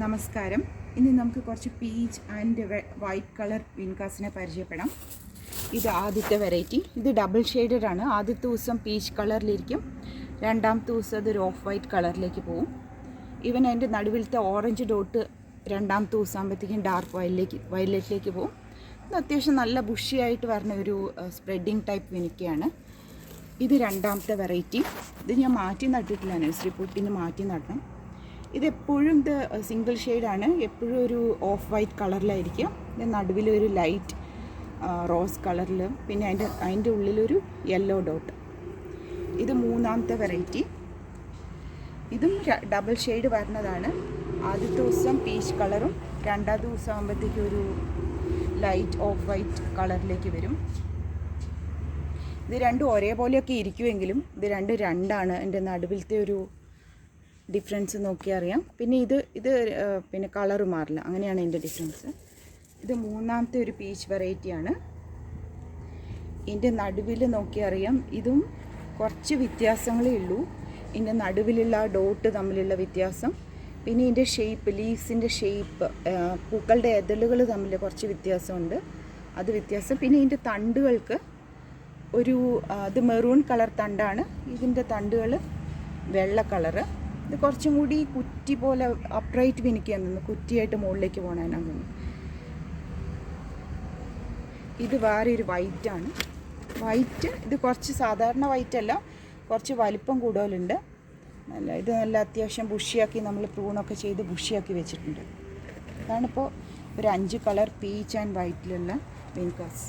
നമസ്കാരം. ഇനി നമുക്ക് കുറച്ച് പീച്ച് ആൻഡ് വൈറ്റ് കളർ വിൻകാസിനെ പരിചയപ്പെടാം. ഇത് ആദ്യത്തെ വെറൈറ്റി. ഇത് ഡബിൾ ഷെയ്ഡഡ് ആണ്. ആദ്യത്തെ ദിവസം പീച്ച് കളറിലിരിക്കും, രണ്ടാമത്തെ ദിവസം അതൊരു ഓഫ് വൈറ്റ് കളറിലേക്ക് പോകും. ഈവൻ അതിൻ്റെ നടുവിലത്തെ ഓറഞ്ച് ഡോട്ട് രണ്ടാമത്തെ ദിവസം ആകുമ്പോഴത്തേക്കും ഡാർക്ക് വയലറ്റിലേക്ക് പോകും. ഇത് അത്യാവശ്യം നല്ല ബുഷിയായിട്ട് വരുന്ന ഒരു സ്പ്രെഡിങ് ടൈപ്പ് വിനിക്കയാണ്. ഇത് രണ്ടാമത്തെ വെറൈറ്റി. ഇത് ഞാൻ മാറ്റി നട്ടിട്ടില്ല, നഴ്സറി പോട്ടിന് മാറ്റി നടണം. ഇതെപ്പോഴും ഇത് സിംഗിൾ ഷെയ്ഡാണ്, എപ്പോഴും ഒരു ഓഫ് വൈറ്റ് കളറിലായിരിക്കും. ഇതിൻ്റെ നടുവിലൊരു ലൈറ്റ് റോസ് കളറിൽ, പിന്നെ അതിൻ്റെ ഉള്ളിലൊരു യെല്ലോ ഡോട്ട്. ഇത് മൂന്നാമത്തെ വെറൈറ്റി. ഇതും ഡബിൾ ഷെയ്ഡ് വരുന്നതാണ്. ആദ്യത്തെ ദിവസം പീച്ച് കളറും രണ്ടാമത്തെ ദിവസം ആകുമ്പോഴത്തേക്കും ഒരു ലൈറ്റ് ഓഫ് വൈറ്റ് കളറിലേക്ക് വരും. ഇത് രണ്ടും ഒരേപോലെയൊക്കെ ഇരിക്കുമെങ്കിലും ഇത് രണ്ടാണ്. എൻ്റെ നടുവിലത്തെ ഒരു ഡിഫറൻസ് നോക്കിയാൽ അറിയാം. പിന്നെ ഇത് പിന്നെ കളറ് മാറില്ല, അങ്ങനെയാണ് ഇതിൻ്റെ ഡിഫറൻസ്. ഇത് മൂന്നാമത്തെ ഒരു പീച്ച് വെറൈറ്റിയാണ്. ഇതിൻ്റെ നടുവിൽ നോക്കിയാൽ അറിയാം, ഇതും കുറച്ച് വ്യത്യാസങ്ങളേ ഉള്ളൂ. ഇതിൻ്റെ നടുവിലുള്ള ഡോട്ട് തമ്മിലുള്ള വ്യത്യാസം, പിന്നെ ഇതിൻ്റെ ഷേപ്പ്, ലീവ്സിൻ്റെ ഷേപ്പ്, പൂക്കളുടെ എതളുകൾ തമ്മിൽ കുറച്ച് വ്യത്യാസമുണ്ട്, അത് വ്യത്യാസം. പിന്നെ ഇതിൻ്റെ തണ്ടുകൾക്ക് ഒരു ഇത് മെറൂൺ കളർ തണ്ടാണ്, ഇതിൻ്റെ തണ്ടുകൾ വെള്ള കളറ്. ഇത് കുറച്ചും കൂടി കുറ്റി പോലെ അപ്രൈറ്റ് വിനിക്കാൻ നിന്ന് കുറ്റിയായിട്ട് മുകളിലേക്ക് പോകാനാണ് തോന്നുന്നു. ഇത് വേറെ ഒരു വൈറ്റാണ്. വൈറ്റ് ഇത് കുറച്ച് സാധാരണ വൈറ്റ് അല്ല, കുറച്ച് വലിപ്പം കൂടുതലുണ്ട്. ഇത് നല്ല അത്യാവശ്യം ബുഷിയാക്കി നമ്മൾ പ്രൂണൊക്കെ ചെയ്ത് ബുഷിയാക്കി വെച്ചിട്ടുണ്ട്. അതാണിപ്പോൾ ഒരു 5 കളർ പീച്ച് ആൻഡ് വൈറ്റിലുള്ള വിൻകാസ്.